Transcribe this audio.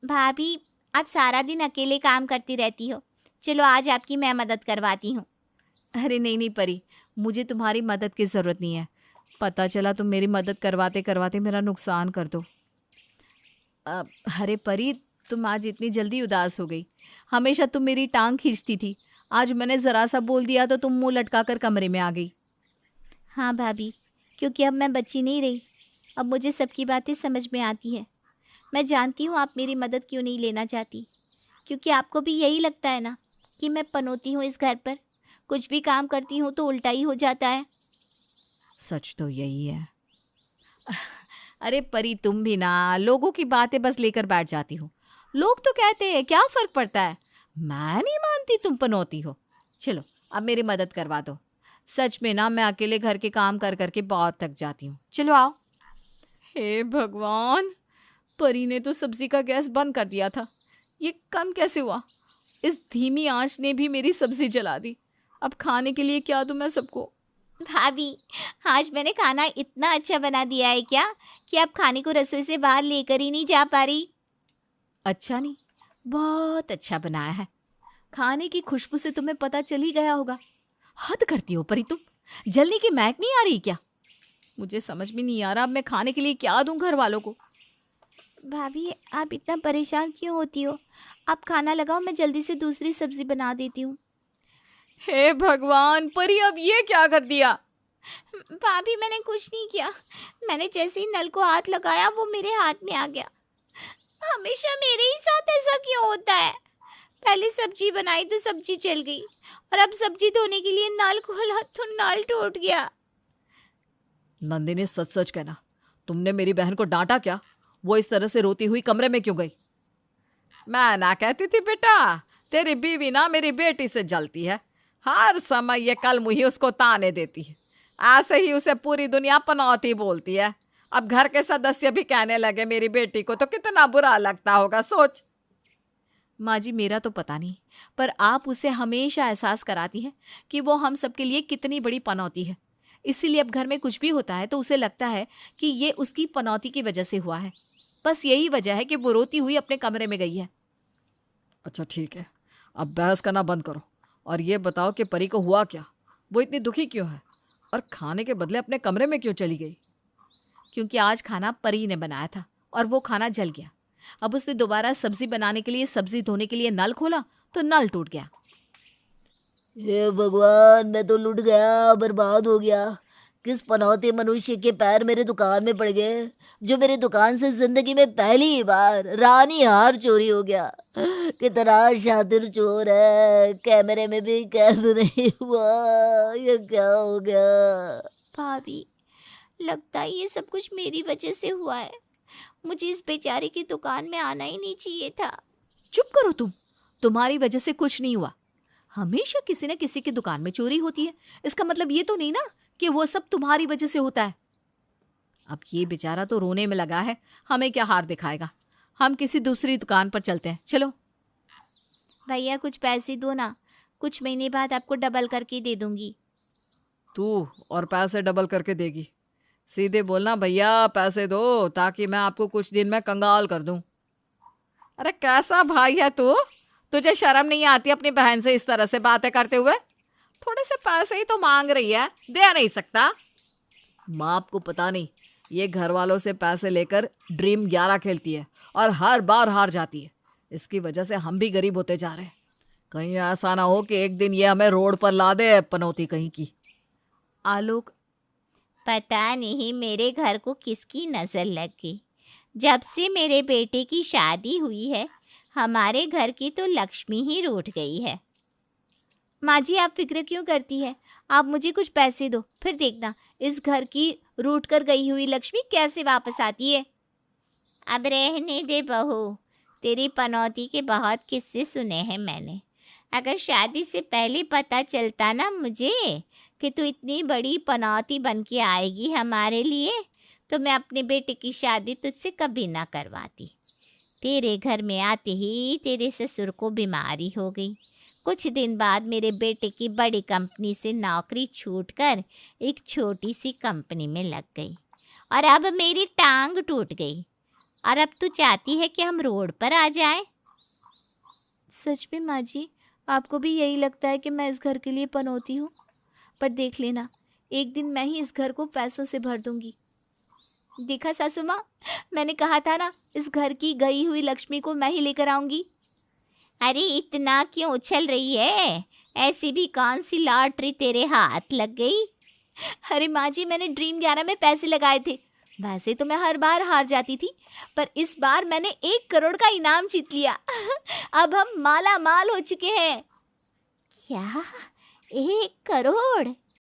भाभी, आप सारा दिन अकेले काम करती रहती हो। चलो आज आपकी मैं मदद करवाती हूँ। अरे नहीं नहीं परी, मुझे तुम्हारी मदद की ज़रूरत नहीं है। पता चला तुम मेरी मदद करवाते करवाते मेरा नुकसान कर दो। अरे परी, तुम आज इतनी जल्दी उदास हो गई। हमेशा तुम मेरी टांग खींचती थी। आज मैंने ज़रा सा बोल दिया तो तुम मुंह लटका कर कमरे में आ गई। हाँ भाभी, क्योंकि अब मैं बच्ची नहीं रही। अब मुझे सबकी बातें समझ में आती हैं। मैं जानती हूँ आप मेरी मदद क्यों नहीं लेना चाहती, क्योंकि आपको भी यही लगता है ना कि मैं पनौती हूँ इस घर पर। कुछ भी काम करती हूँ तो उल्टा ही हो जाता है। सच तो यही है। अरे परी, तुम भी ना लोगों की बातें बस लेकर बैठ जाती हो। लोग तो कहते हैं, क्या फर्क पड़ता है। मैं नहीं मानती तुम पनौती हो। चलो अब मेरी मदद करवा दो। सच में ना मैं अकेले घर के काम कर करके बहुत थक जाती हूँ। चलो आओ। हे भगवान, परी ने तो सब्जी का गैस बंद कर दिया था। ये कम कैसे हुआ। इस धीमी आंच ने भी मेरी सब्जी जला दी। अब खाने के लिए क्या दूं मैं सबको। भाभी, आज मैंने खाना इतना अच्छा बना दिया है क्या कि आप खाने को रसोई से बाहर लेकर ही नहीं जा पा रही। अच्छा नहीं, बहुत अच्छा बनाया है। खाने की खुशबू से तुम्हें पता चल ही गया होगा। हद करती हो परी तुम। जलने की महक नहीं आ रही क्या। मुझे समझ में नहीं आ रहा अब मैं खाने के लिए क्या दूं घर वालों को। भाभी, आप इतना परेशान क्यों होती हो? आप खाना लगाओ, मैं जल्दी से दूसरी सब्जी बना देती हूँ। हे भगवान, परी अब ये क्या कर दिया। भाभी, मैंने कुछ नहीं किया। मैंने जैसे ही नल को हाथ लगाया वो मेरे हाथ में आ गया। हमेशा मेरे ही साथ ऐसा क्यों होता है? पहले सब्जी बनाई तो सब्जी जल गई, और अब सब्जी धोने के लिए नल खोला तो नल टूट गया। नंदिनी, सच सच कहना, तुमने मेरी बहन को डांटा क्या। वो इस तरह से रोती हुई कमरे में क्यों गई। मैं ना कहती थी बेटा, तेरी बीवी ना मेरी बेटी से जलती है। हर समय ये कल मुही उसको ताने देती है। ऐसे ही उसे पूरी दुनिया पनौती बोलती है। अब घर के सदस्य भी कहने लगे मेरी बेटी को, तो कितना बुरा लगता होगा सोच। माँ जी, मेरा तो पता नहीं, पर आप उसे हमेशा एहसास कराती हैं कि वो हम सबके लिए कितनी बड़ी पनौती है। इसीलिए अब घर में कुछ भी होता है तो उसे लगता है कि ये उसकी पनौती की वजह से हुआ है। बस यही वजह है कि वो रोती हुई अपने कमरे में गई है। अच्छा ठीक है, अब बहस करना बंद करो और ये बताओ कि परी को हुआ क्या। वो इतनी दुखी क्यों है और खाने के बदले अपने कमरे में क्यों चली गई। क्योंकि आज खाना परी ने बनाया था और वो खाना जल गया। अब उसने दोबारा सब्जी बनाने के लिए सब्जी धोने के लिए नल खोला तो नल टूट गया। हे भगवान, मैं तो लुट गया, बर्बाद हो गया। किस पनौते मनुष्य के पैर मेरे दुकान में पड़ गए, जो मेरी दुकान से जिंदगी में पहली बार रानी हार चोरी हो गया। कितना शातिर चोर है, कैमरे में भी कैद नहीं हुआ। ये क्या हो गया। भाभी, लगता है ये सब कुछ मेरी वजह से हुआ है। मुझे इस बेचारे की दुकान में आना ही नहीं चाहिए था। चुप करो तुम। तुम्हारी वजह से कुछ नहीं हुआ। हमेशा किसी न किसी की दुकान में चोरी होती है। इसका मतलब ये तो नहीं ना कि वो सब तुम्हारी वजह से होता है। अब ये बेचारा तो रोने में लगा है, हमें क्या हार दिखाएगा। हम किसी दूसरी दुकान पर चलते हैं, चलो। भैया, कुछ पैसे दो ना, कुछ महीने बाद आपको डबल करके दे दूंगी। तू और पैसे डबल करके देगी। सीधे बोलना भैया पैसे दो, ताकि मैं आपको कुछ दिन में कंगाल कर दूं। अरे कैसा भाई है तू। तुझे शर्म नहीं आती अपनी बहन से इस तरह से बातें करते हुए। थोड़े से पैसे ही तो मांग रही है, दे नहीं सकता। माँ, आपको पता नहीं, ये घर वालों से पैसे लेकर ड्रीम 11 खेलती है और हर बार हार जाती है। इसकी वजह से हम भी गरीब होते जा रहे हैं। कहीं ऐसा ना हो कि एक दिन ये हमें रोड पर ला दे, पनौती कहीं की। आलोक, पता नहीं मेरे घर को किसकी नज़र लग गई। जब से मेरे बेटे की शादी हुई है, हमारे घर की तो लक्ष्मी ही रूठ गई है। माँ जी, आप फिक्र क्यों करती है? आप मुझे कुछ पैसे दो, फिर देखना इस घर की रूठ कर गई हुई लक्ष्मी कैसे वापस आती है। अब रहने दे बहू, तेरी पनौती के बहुत किस्से सुने हैं मैंने। अगर शादी से पहले पता चलता ना मुझे कि तू इतनी बड़ी पनौती बन के आएगी हमारे लिए, तो मैं अपने बेटे की शादी तुझसे कभी ना करवाती। तेरे घर में आते ही तेरे ससुर को बीमारी हो गई। कुछ दिन बाद मेरे बेटे की बड़ी कंपनी से नौकरी छूटकर एक छोटी सी कंपनी में लग गई, और अब मेरी टांग टूट गई। और अब तू चाहती है कि हम रोड पर आ जाएं? सच में माँ जी, आपको भी यही लगता है कि मैं इस घर के लिए पनौती हूँ? पर देख लेना, एक दिन मैं ही इस घर को पैसों से भर दूंगी। देखा सासू माँ, मैंने कहा था ना, इस घर की गई हुई लक्ष्मी को मैं ही लेकर आऊंगी। अरे इतना क्यों उछल रही है? ऐसी भी कौन सी लॉटरी तेरे हाथ लग गई? अरे माँ जी, मैंने ड्रीम 11 में पैसे लगाए थे। वैसे तो मैं हर बार हार जाती थी, पर इस बार मैंने 1 करोड़ का इनाम जीत लिया। अब हम माला माल हो चुके हैं। क्या 1 करोड़?